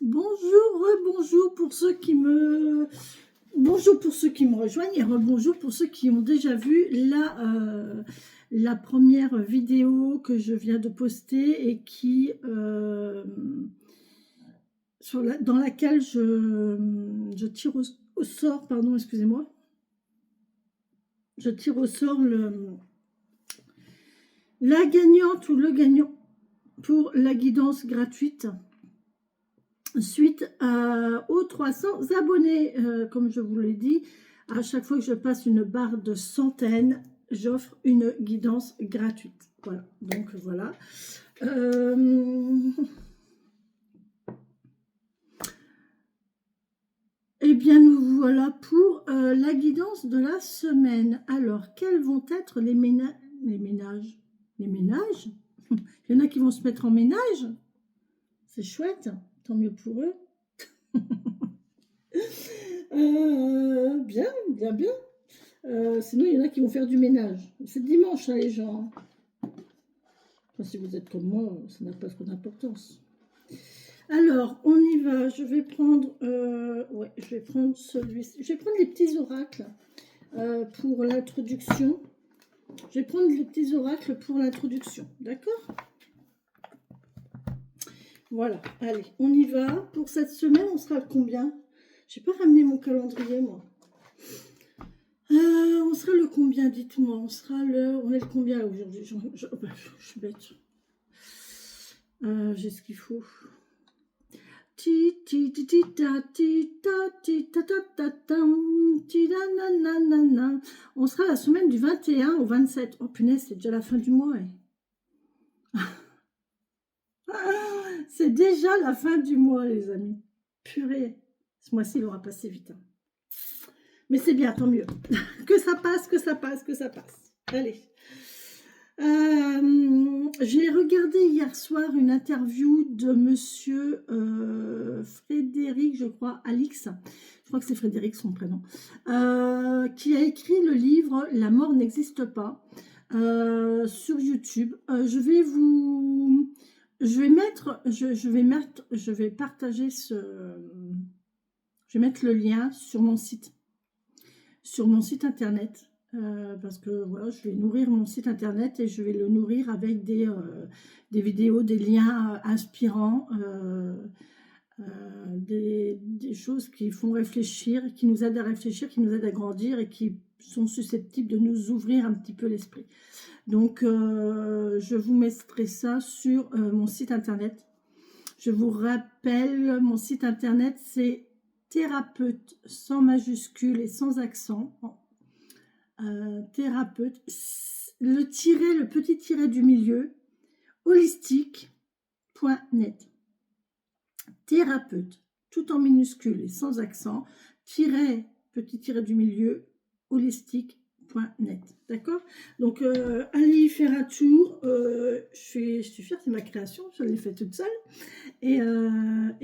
Bonjour pour ceux qui me... Bonjour pour ceux qui me rejoignent et rebonjour pour ceux qui ont déjà vu la première vidéo que je viens de poster et qui... dans laquelle je tire au sort, pardon, excusez-moi. Je tire au sort la gagnante ou le gagnant pour la guidance gratuite suite aux 300 abonnés. Comme je vous l'ai dit, à chaque fois que je passe une barre de centaines, j'offre une guidance gratuite. Voilà, donc voilà. Eh bien, nous voilà pour la guidance de la semaine. Alors, quels vont être les ménages? Les ménages? Il y en a qui vont se mettre en ménage. C'est chouette, tant mieux pour eux. Bien. Sinon, il y en a qui vont faire du ménage. C'est dimanche, hein, les gens. Enfin, si vous êtes comme moi, ça n'a pas trop d'importance. Alors, on y va. Je vais prendre celui-ci. Je vais prendre les petits oracles pour l'introduction. D'accord? Voilà, allez, on y va. Pour cette semaine, on sera à combien? J'ai pas ramené mon calendrier, moi. On sera le combien, dites-moi. On est le combien aujourd'hui? Je suis bête. J'ai ce qu'il faut. On sera la semaine du 21 au 27. Oh punaise, c'est déjà la fin du mois. C'est déjà la fin du mois, les amis. Purée. Ce mois-ci, il aura passé vite. Hein. Mais c'est bien, tant mieux. Que ça passe. Allez. J'ai regardé hier soir une interview de monsieur Frédéric, je crois, Alix. Je crois que c'est Frédéric son prénom. Qui a écrit le livre « La mort n'existe pas » sur YouTube. Je vais mettre le lien sur mon site internet, parce que voilà, je vais nourrir mon site internet et je vais le nourrir avec des vidéos, des liens inspirants, des choses qui font réfléchir, qui nous aident à réfléchir, qui nous aident à grandir et qui sont susceptibles de nous ouvrir un petit peu l'esprit. Donc, je vous mettrai ça sur mon site internet. Je vous rappelle, mon site internet, c'est thérapeute sans majuscule et sans accent. Thérapeute, le petit tiret du milieu, holistique.net. Thérapeute, tout en minuscule et sans accent, petit tiret du milieu, holistique.net. D'accord? Donc, allez y faire un tour. Je suis fière, c'est ma création, je l'ai fait toute seule. Et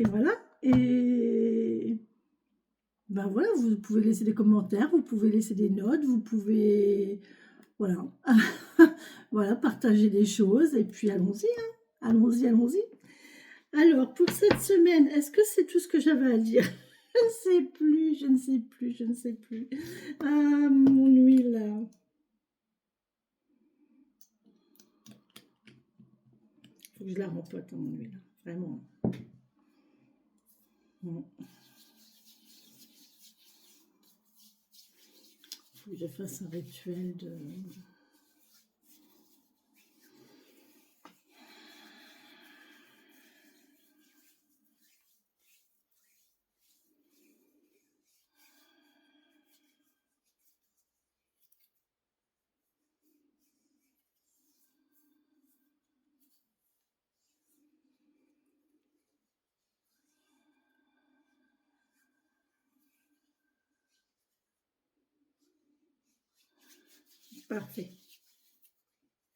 voilà. Et ben voilà, vous pouvez laisser des commentaires, vous pouvez laisser des notes, vous pouvez, voilà, voilà, partager des choses. Et puis allons-y, hein. Allons-y. Alors, pour cette semaine, est-ce que c'est tout ce que j'avais à dire? Je ne sais plus. Ah, mon huile, là. Faut que je la rempote, hein, mon huile. Vraiment. Bon. Faut que je fasse un rituel de... Parfait.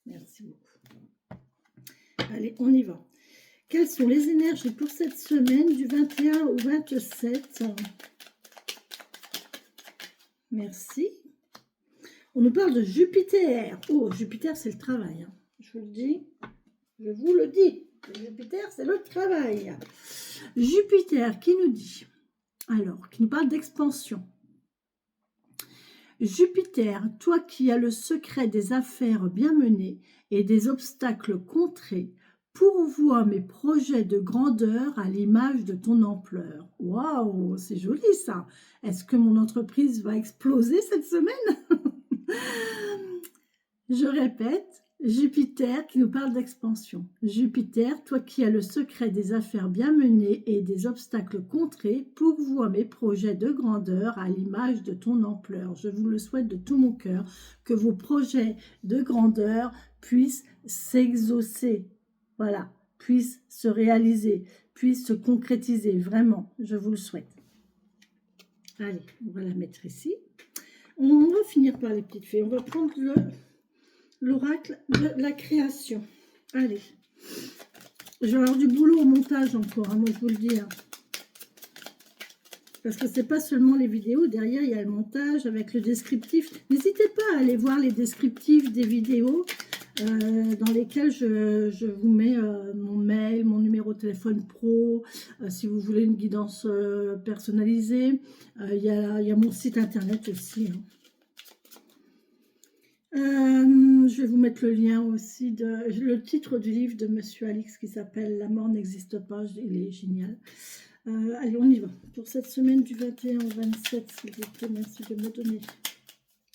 Merci beaucoup. Allez, on y va. Quelles sont les énergies pour cette semaine du 21 au 27? Merci. On nous parle de Jupiter. Oh, Jupiter, c'est le travail. Hein. Je vous le dis. Jupiter, c'est le travail. Jupiter qui nous dit, alors, qui nous parle d'expansion. Jupiter, toi qui as le secret des affaires bien menées et des obstacles contrés, pourvois mes projets de grandeur à l'image de ton ampleur. Waouh, c'est joli ça. Est-ce que mon entreprise va exploser cette semaine? Je répète, Jupiter qui nous parle d'expansion. Jupiter, toi qui as le secret des affaires bien menées et des obstacles contrés, pourvois mes projets de grandeur à l'image de ton ampleur. Je vous le souhaite de tout mon cœur, que vos projets de grandeur puissent s'exaucer. Voilà, puissent se réaliser, puissent se concrétiser. Vraiment, je vous le souhaite. Allez, on va la mettre ici. On va finir par les petites fées. On va prendre l'oracle de la création. Allez. Je vais avoir du boulot au montage encore, hein, moi je vous le dis. Hein. Parce que c'est pas seulement les vidéos, derrière il y a le montage avec le descriptif. N'hésitez pas à aller voir les descriptifs des vidéos dans lesquelles je vous mets mon mail, mon numéro de téléphone pro, si vous voulez une guidance personnalisée. Il y a mon site internet aussi. Hein. Je vais vous mettre le lien aussi, le titre du livre de Monsieur Alix qui s'appelle « La mort n'existe pas », il est génial. Allez, on y va. Pour cette semaine du 21 au 27, s'il vous plaît, merci de me donner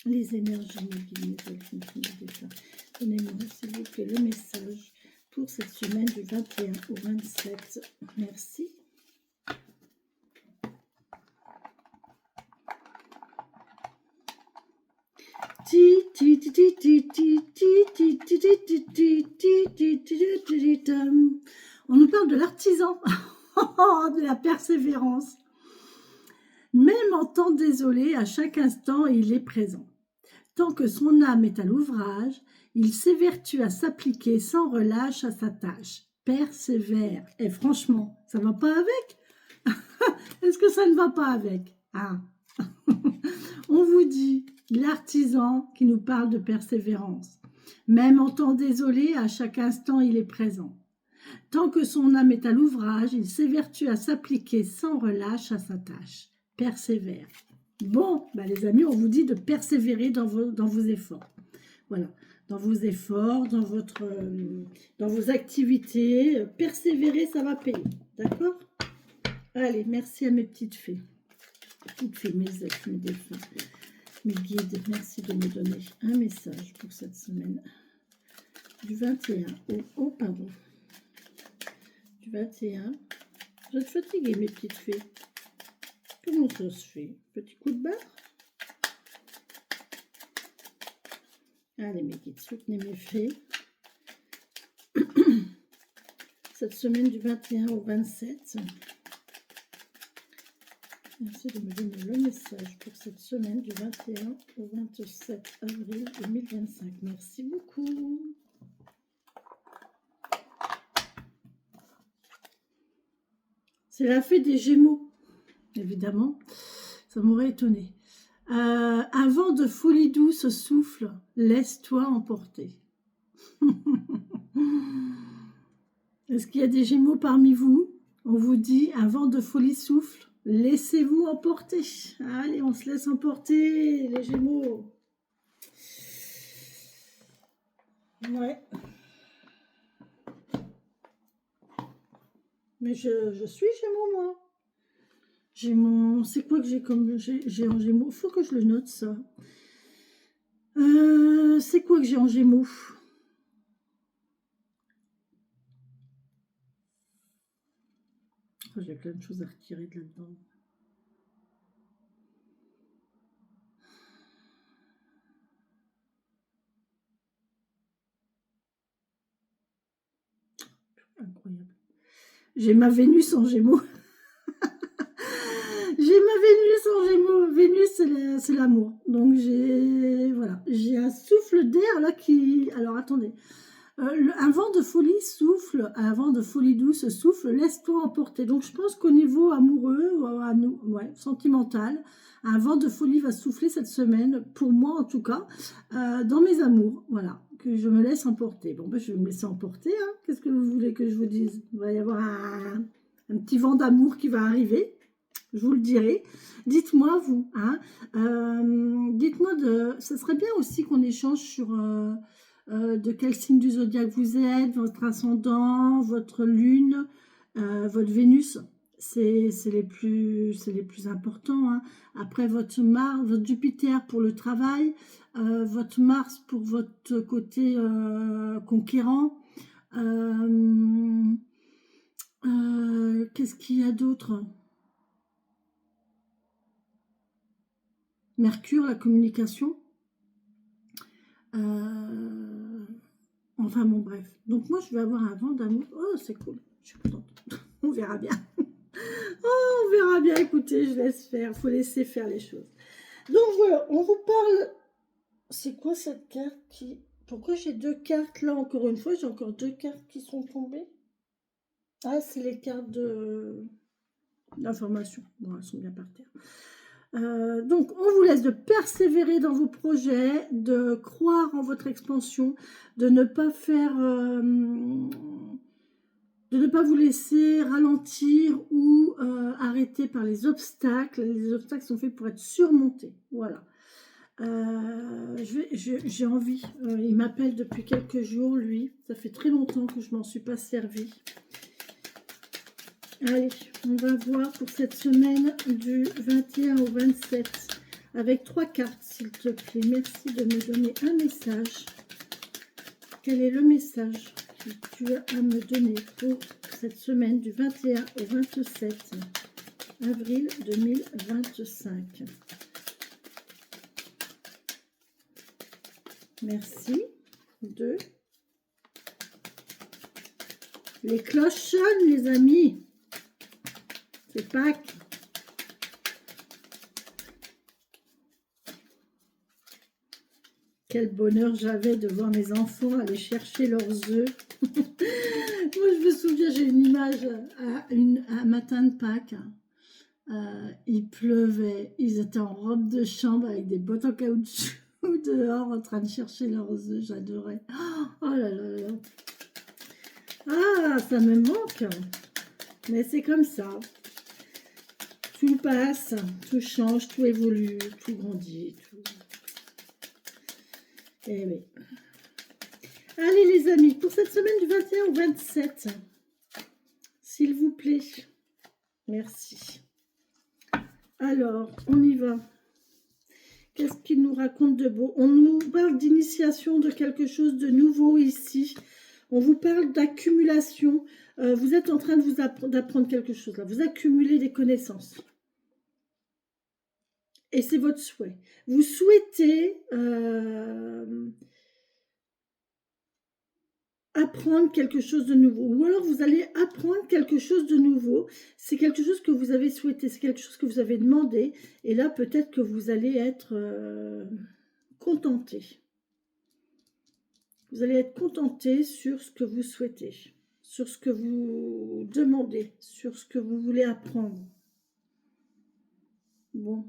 les énergies, mes guides, mes elfes, mes défunts. Donnez-moi, s'il vous plaît, le message pour cette semaine du 21 au 27. Merci. On nous parle de l'artisan, de la persévérance. Même en temps désolé, à chaque instant, il est présent. Tant que son âme est à l'ouvrage, il s'évertue à s'appliquer sans relâche à sa tâche. Persévère. Et franchement, ça ne va pas avec? Est-ce que ça ne va pas avec? Ah. On vous dit, l'artisan qui nous parle de persévérance. Même en temps désolé, à chaque instant, il est présent. Tant que son âme est à l'ouvrage, il s'évertue à s'appliquer sans relâche à sa tâche. Persévère. Bon, les amis, on vous dit de persévérer dans vos efforts. Voilà, dans vos efforts, dans vos activités. Persévérer, ça va payer. D'accord? Allez, merci à mes petites fées. Petites fées, mes elfes, mes défunts, mes guides. Merci de me donner un message pour cette semaine. Du 21 au pardon. Du 21. Vous êtes fatigués, mes petites fées. Comment ça se fait? Petit coup de barre? Allez, mes guides, soutenez mes fées. Cette semaine du 21 au 27. Merci de me donner le message pour cette semaine du 21 au 27 avril 2025. Merci beaucoup. C'est la fée des Gémeaux. Évidemment, ça m'aurait étonné. Un vent de folie douce souffle, laisse-toi emporter. Est-ce qu'il y a des Gémeaux parmi vous? On vous dit, un vent de folie souffle, laissez-vous emporter. Allez, on se laisse emporter, les Gémeaux. Ouais. Mais je suis Gémeaux, moi. J'ai mon... C'est quoi que j'ai comme... J'ai en Gémeaux. Il faut que je le note, ça. C'est quoi que j'ai en Gémeaux? Oh, j'ai plein de choses à retirer de là-dedans. Incroyable. J'ai ma Vénus en Gémeaux. J'ai ma Vénus en Gémeaux. Vénus, c'est l'amour. Donc, j'ai un souffle d'air là qui... Alors, attendez. Un vent de folie souffle, un vent de folie douce souffle, laisse-toi emporter. Donc, je pense qu'au niveau amoureux, sentimental, un vent de folie va souffler cette semaine, pour moi en tout cas, dans mes amours. Voilà, que je me laisse emporter. Bon, je vais me laisser emporter. Hein. Qu'est-ce que vous voulez que je vous dise? Il va y avoir un petit vent d'amour qui va arriver. Je vous le dirai. Dites-moi, vous, hein, dites-moi, ça serait bien aussi qu'on échange sur de quel signe du zodiaque vous êtes, votre ascendant, votre lune, votre Vénus. C'est les plus importants, hein. Après, votre Mars, votre Jupiter pour le travail, votre Mars pour votre côté conquérant. Qu'est-ce qu'il y a d'autre? Mercure, la communication. Enfin bon, bref. Donc moi, je vais avoir un vent d'amour. Oh, c'est cool. Je suis contente. On verra bien. Oh, on verra bien. Écoutez, je laisse faire. Il faut laisser faire les choses. Donc voilà, on vous parle. C'est quoi cette carte qui... Pourquoi j'ai deux cartes là, encore une fois? J'ai encore deux cartes qui sont tombées. Ah, c'est les cartes d'information. Bon, elles sont bien par terre. Donc, on vous laisse de persévérer dans vos projets, de croire en votre expansion, de ne pas faire, de ne pas vous laisser ralentir ou arrêter par les obstacles. Les obstacles sont faits pour être surmontés. Voilà. J'ai envie. Il m'appelle depuis quelques jours, lui. Ça fait très longtemps que je m'en suis pas servi. Allez, on va voir pour cette semaine du 21 au 27 avec 3 cartes, s'il te plaît. Merci de me donner un message. Quel est le message que tu as à me donner pour cette semaine du 21 au 27 avril 2025? Merci. 2. Les cloches sonnent, les amis. C'est Pâques. Quel bonheur j'avais de voir mes enfants aller chercher leurs œufs. Moi, je me souviens, j'ai une image à un matin de Pâques. Il pleuvait. Ils étaient en robe de chambre avec des bottes en caoutchouc dehors en train de chercher leurs œufs. J'adorais. Oh là là là. Ah, ça me manque. Mais c'est comme ça. Tout passe, tout change, tout évolue, tout grandit. Tout... Eh oui. Allez les amis, pour cette semaine du 21 au 27, s'il vous plaît. Merci. Alors, on y va. Qu'est-ce qu'il nous raconte de beau? On nous parle d'initiation de quelque chose de nouveau ici. On vous parle d'accumulation. Vous êtes en train d'apprendre quelque chose là. Vous accumulez des connaissances. Et c'est votre souhait. Vous souhaitez apprendre quelque chose de nouveau. Ou alors vous allez apprendre quelque chose de nouveau. C'est quelque chose que vous avez souhaité. C'est quelque chose que vous avez demandé. Et là, peut-être que vous allez être contenté. Vous allez être contenté sur ce que vous souhaitez. Sur ce que vous demandez. Sur ce que vous voulez apprendre. Bon.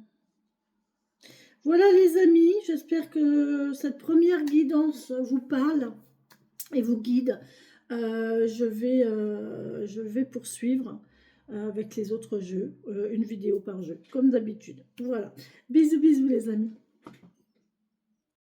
Voilà les amis, j'espère que cette première guidance vous parle et vous guide. Je vais poursuivre avec les autres jeux, une vidéo par jeu, comme d'habitude. Voilà, bisous bisous les amis.